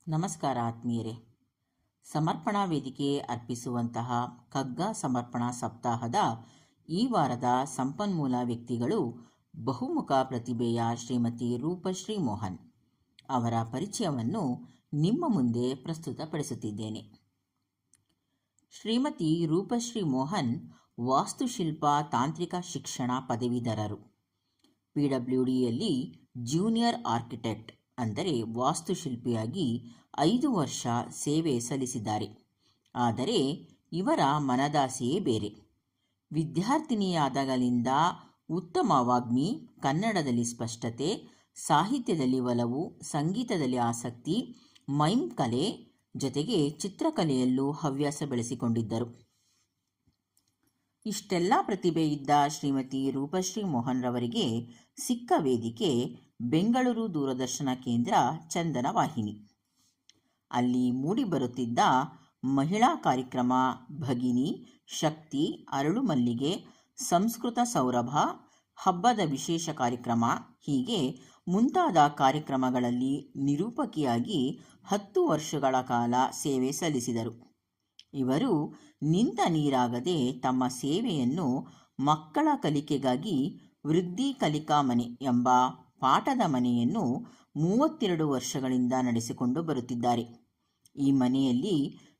ನಮಸ್ಕಾರ ಆತ್ಮೀಯರೇ. ಸಮರ್ಪಣಾ ವೇದಿಕೆ ಅರ್ಪಿಸುವಂತಹ ಕಗ್ಗ ಸಮರ್ಪಣಾ ಸಪ್ತಾಹದ ಈ ವಾರದ ಸಂಪನ್ಮೂಲ ವ್ಯಕ್ತಿಗಳು ಬಹುಮುಖ ಪ್ರತಿಭೆಯ ಶ್ರೀಮತಿ ರೂಪಶ್ರೀ ಮೋಹನ್. ಅವರ ಪರಿಚಯವನ್ನು ನಿಮ್ಮ ಮುಂದೆ ಪ್ರಸ್ತುತಪಡಿಸುತ್ತಿದ್ದೇನೆ. ಶ್ರೀಮತಿ ರೂಪಶ್ರೀ ಮೋಹನ್ ವಾಸ್ತುಶಿಲ್ಪ ತಾಂತ್ರಿಕ ಶಿಕ್ಷಣ ಪದವೀಧರರು. PWDಯಲ್ಲಿ ಜೂನಿಯರ್ ಆರ್ಕಿಟೆಕ್ಟ್ ಅಂದರೆ ವಾಸ್ತುಶಿಲ್ಪಿಯಾಗಿ 5 ವರ್ಷ ಸೇವೆ ಸಲ್ಲಿಸಿದ್ದಾರೆ. ಆದರೆ ಇವರ ಮನದಾಸೆಯೇ ಬೇರೆ. ವಿದ್ಯಾರ್ಥಿನಿಯಾದಾಗಲಿಂದ ಉತ್ತಮ ವಾಗ್ಮಿ, ಕನ್ನಡದಲ್ಲಿ ಸ್ಪಷ್ಟತೆ, ಸಾಹಿತ್ಯದಲ್ಲಿ ಒಲವು, ಸಂಗೀತದಲ್ಲಿ ಆಸಕ್ತಿ, ಮೈಮ್ ಕಲೆ ಜೊತೆಗೆ ಚಿತ್ರಕಲೆಯಲ್ಲೂ ಹವ್ಯಾಸ ಬೆಳೆಸಿಕೊಂಡಿದ್ದರು. ಇಷ್ಟೆಲ್ಲ ಪ್ರತಿಭೆ ಇದ್ದ ಶ್ರೀಮತಿ ರೂಪಶ್ರೀ ಮೋಹನ್ ರವರಿಗೆ ಸಿಕ್ಕ ವೇದಿಕೆ ಬೆಂಗಳೂರು ದೂರದರ್ಶನ ಕೇಂದ್ರ ಚಂದನ ವಾಹಿನಿ. ಅಲ್ಲಿ ಮೂಡಿಬರುತ್ತಿದ್ದ ಮಹಿಳಾ ಕಾರ್ಯಕ್ರಮ ಭಗಿನಿ, ಶಕ್ತಿ, ಅರಳು ಮಲ್ಲಿಗೆ, ಸಂಸ್ಕೃತ ಸೌರಭ, ಹಬ್ಬದ ವಿಶೇಷ ಕಾರ್ಯಕ್ರಮ ಹೀಗೆ ಮುಂತಾದ ಕಾರ್ಯಕ್ರಮಗಳಲ್ಲಿ ನಿರೂಪಕಿಯಾಗಿ 10 ವರ್ಷಗಳ ಕಾಲ ಸೇವೆ ಸಲ್ಲಿಸಿದರು. ಇವರು ನಿಂತ ನೀರಾಗದೆ ತಮ್ಮ ಸೇವೆಯನ್ನು ಮಕ್ಕಳ ಕಲಿಕೆಗಾಗಿ ವೃದ್ಧಿ ಕಲಿಕಾ ಮನೆ ಎಂಬ ಪಾಠದ ಮನೆಯನ್ನು 32 ವರ್ಷಗಳಿಂದ ನಡೆಸಿಕೊಂಡು ಬರುತ್ತಿದ್ದಾರೆ. ಈ ಮನೆಯಲ್ಲಿ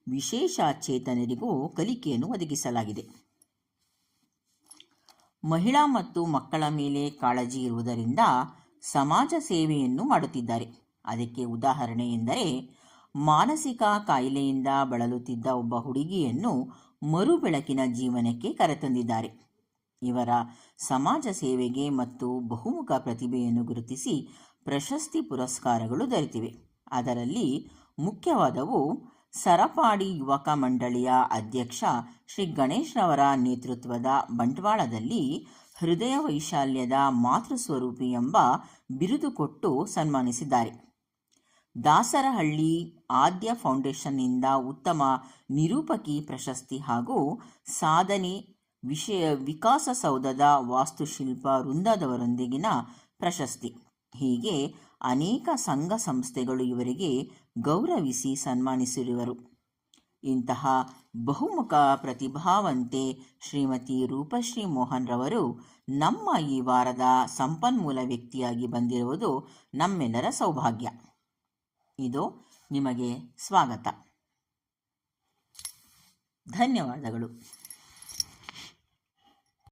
ವಿಶೇಷ ಚೇತನರಿಗೂ ಕಲಿಕೆಯನ್ನು ಒದಗಿಸಲಾಗಿದೆ. ಮಹಿಳಾ ಮತ್ತು ಮಕ್ಕಳ ಮೇಲೆ ಕಾಳಜಿ ಇರುವುದರಿಂದ ಸಮಾಜ ಸೇವೆಯನ್ನು ಮಾಡುತ್ತಿದ್ದಾರೆ. ಅದಕ್ಕೆ ಉದಾಹರಣೆ ಎಂದರೆ ಮಾನಸಿಕ ಕಾಯಿಲೆಯಿಂದ ಬಳಲುತ್ತಿದ್ದ ಒಬ್ಬ ಹುಡುಗಿಯನ್ನು ಮರುಬೆಳಕಿನ ಜೀವನಕ್ಕೆ ಕರೆತಂದಿದ್ದಾರೆ. ಇವರ ಸಮಾಜ ಸೇವೆಗೆ ಮತ್ತು ಬಹುಮುಖ ಪ್ರತಿಭೆಯನ್ನು ಗುರುತಿಸಿ ಪ್ರಶಸ್ತಿ ಪುರಸ್ಕಾರಗಳು ದೊರೆತಿವೆ. ಅದರಲ್ಲಿ ಮುಖ್ಯವಾದವು ಸರಪಾಡಿ ಯುವಕ ಮಂಡಳಿಯ ಅಧ್ಯಕ್ಷ ಶ್ರೀ ಗಣೇಶ್ ರವರ ನೇತೃತ್ವದ ಬಂಟ್ವಾಳದಲ್ಲಿ ಹೃದಯ ವೈಶಾಲ್ಯದ ಮಾತೃಸ್ವರೂಪಿ ಎಂಬ ಬಿರುದು ಕೊಟ್ಟು ಸನ್ಮಾನಿಸಿದ್ದಾರೆ. ದಾಸರಹಳ್ಳಿ ಆದ್ಯ ಫೌಂಡೇಶನ್ನಿಂದ ಉತ್ತಮ ನಿರೂಪಕಿ ಪ್ರಶಸ್ತಿ ಹಾಗೂ ಸಾಧನೆ ವಿಕಾಸಸೌಧದ ವಾಸ್ತುಶಿಲ್ಪ ವೃಂದದವರೊಂದಿಗಿನ ಪ್ರಶಸ್ತಿ ಹೀಗೆ ಅನೇಕ ಸಂಘ ಸಂಸ್ಥೆಗಳು ಇವರಿಗೆ ಗೌರವಿಸಿ ಸನ್ಮಾನಿಸಿರುವರು. ಇಂತಹ ಬಹುಮುಖ ಪ್ರತಿಭಾವಂತೆ ಶ್ರೀಮತಿ ರೂಪಶ್ರೀ ಮೋಹನ್ ರವರು ನಮ್ಮ ಈ ವಾರದ ಸಂಪನ್ಮೂಲ ವ್ಯಕ್ತಿಯಾಗಿ ಬಂದಿರುವುದು ನಮ್ಮೆಲ್ಲರ ಸೌಭಾಗ್ಯ. ಇದು ನಿಮಗೆ ಸ್ವಾಗತ. ಧನ್ಯವಾದಗಳು.